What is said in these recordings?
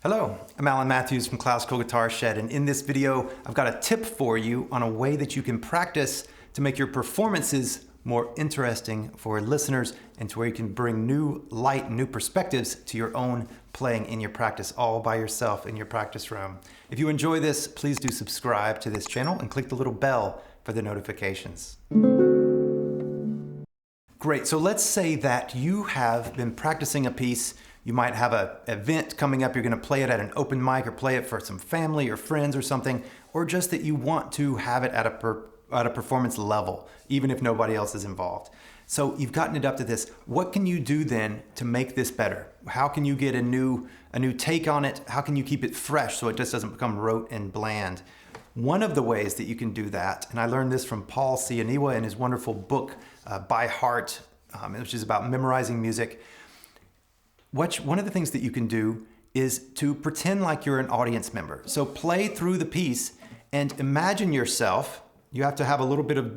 Hello, I'm Alan Matthews from Classical Guitar Shed, and in this video I've got a tip for you on a way that you can practice to make your performances more interesting for listeners and to where you can bring new light, new perspectives to your own playing in your practice all by yourself in your practice room. If you enjoy this, please do subscribe to this channel and click the little bell for the notifications. Great, so let's say that you have been practicing a piece. You might have an event coming up, you're going to play it at an open mic or play it for some family or friends or something, or just that you want to have it at a performance level, even if nobody else is involved. So you've gotten it up to this. What can you do then to make this better? How can you get a new take on it? How can you keep it fresh so it just doesn't become rote and bland? One of the ways that you can do that, and I learned this from Paul Cianiwa in his wonderful book, By Heart, which is about memorizing music. One of the things that you can do is to pretend like you're an audience member. So play through the piece and imagine yourself. You have to have a little bit of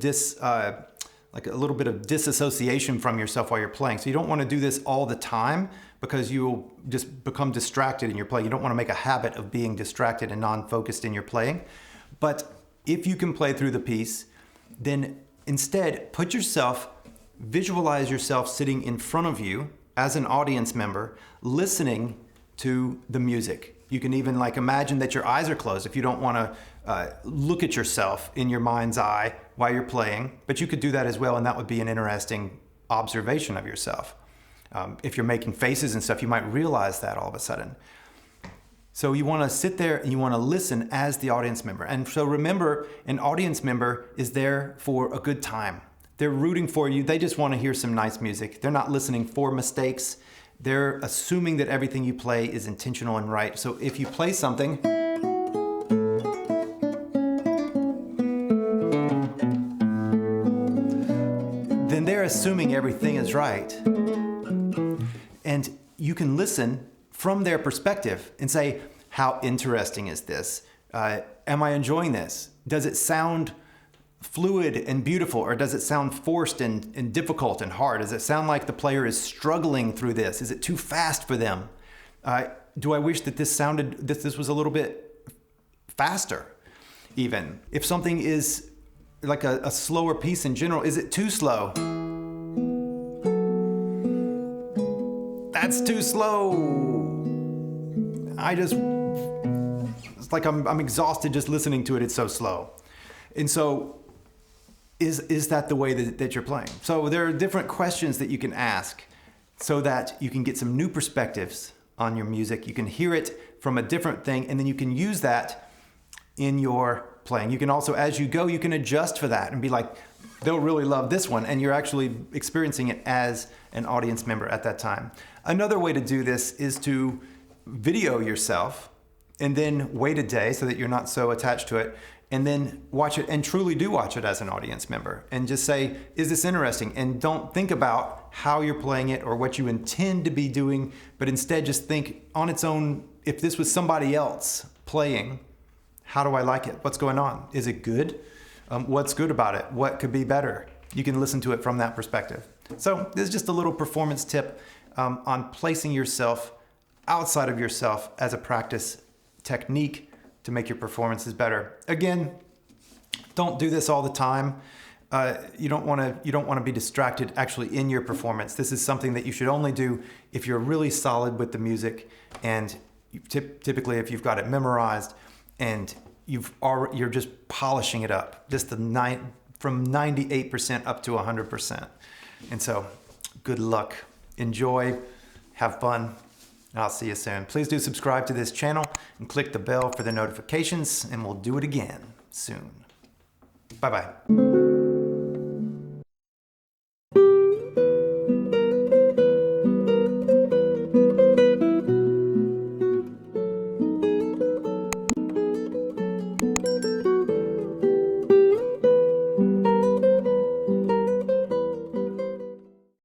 disassociation from yourself while you're playing. So you don't want to do this all the time because you'll just become distracted in your playing. You don't want to make a habit of being distracted and non-focused in your playing. But if you can play through the piece, then instead visualize yourself sitting in front of you as an audience member, listening to the music. You can even imagine that your eyes are closed if you don't want to look at yourself in your mind's eye while you're playing, but you could do that as well, and that would be an interesting observation of yourself. If you're making faces and stuff, you might realize that all of a sudden. So you want to sit there and you want to listen as the audience member. And so remember, an audience member is there for a good time. They're rooting for you. They just want to hear some nice music. They're not listening for mistakes. They're assuming that everything you play is intentional and right. So if you play something, then they're assuming everything is right. And you can listen from their perspective and say, how interesting is this? Am I enjoying this? Does it sound fluid and beautiful, or does it sound forced and difficult and hard? Does it sound like the player is struggling through this? Is it too fast for them? Do I wish that this was a little bit faster even? If something is like a slower piece in general, is it too slow? That's too slow. It's like I'm exhausted just listening to it. It's so slow. And so is that the way that you're playing? So there are different questions that you can ask so that you can get some new perspectives on your music. You can hear it from a different thing, and then you can use that in your playing. You can also, as you go, you can adjust for that and be like, they'll really love this one, and you're actually experiencing it as an audience member at that time. Another way to do this is to video yourself and then wait a day so that you're not so attached to it, and then watch it, and truly do watch it as an audience member, and just say, is this interesting? And don't think about how you're playing it or what you intend to be doing, but instead just think on its own, if this was somebody else playing, how do I like it? What's going on? Is it good? What's good about it? What could be better? You can listen to it from that perspective. So this is just a little performance tip on placing yourself outside of yourself as a practice technique to make your performances better. Again, don't do this all the time. You don't want to be distracted actually in your performance. This is something that you should only do if you're really solid with the music, and typically if you've got it memorized and you're just polishing it up, just from 98% up to 100%. And so, good luck. Enjoy. Have fun. I'll see you soon. Please do subscribe to this channel and click the bell for the notifications, and we'll do it again soon. Bye-bye.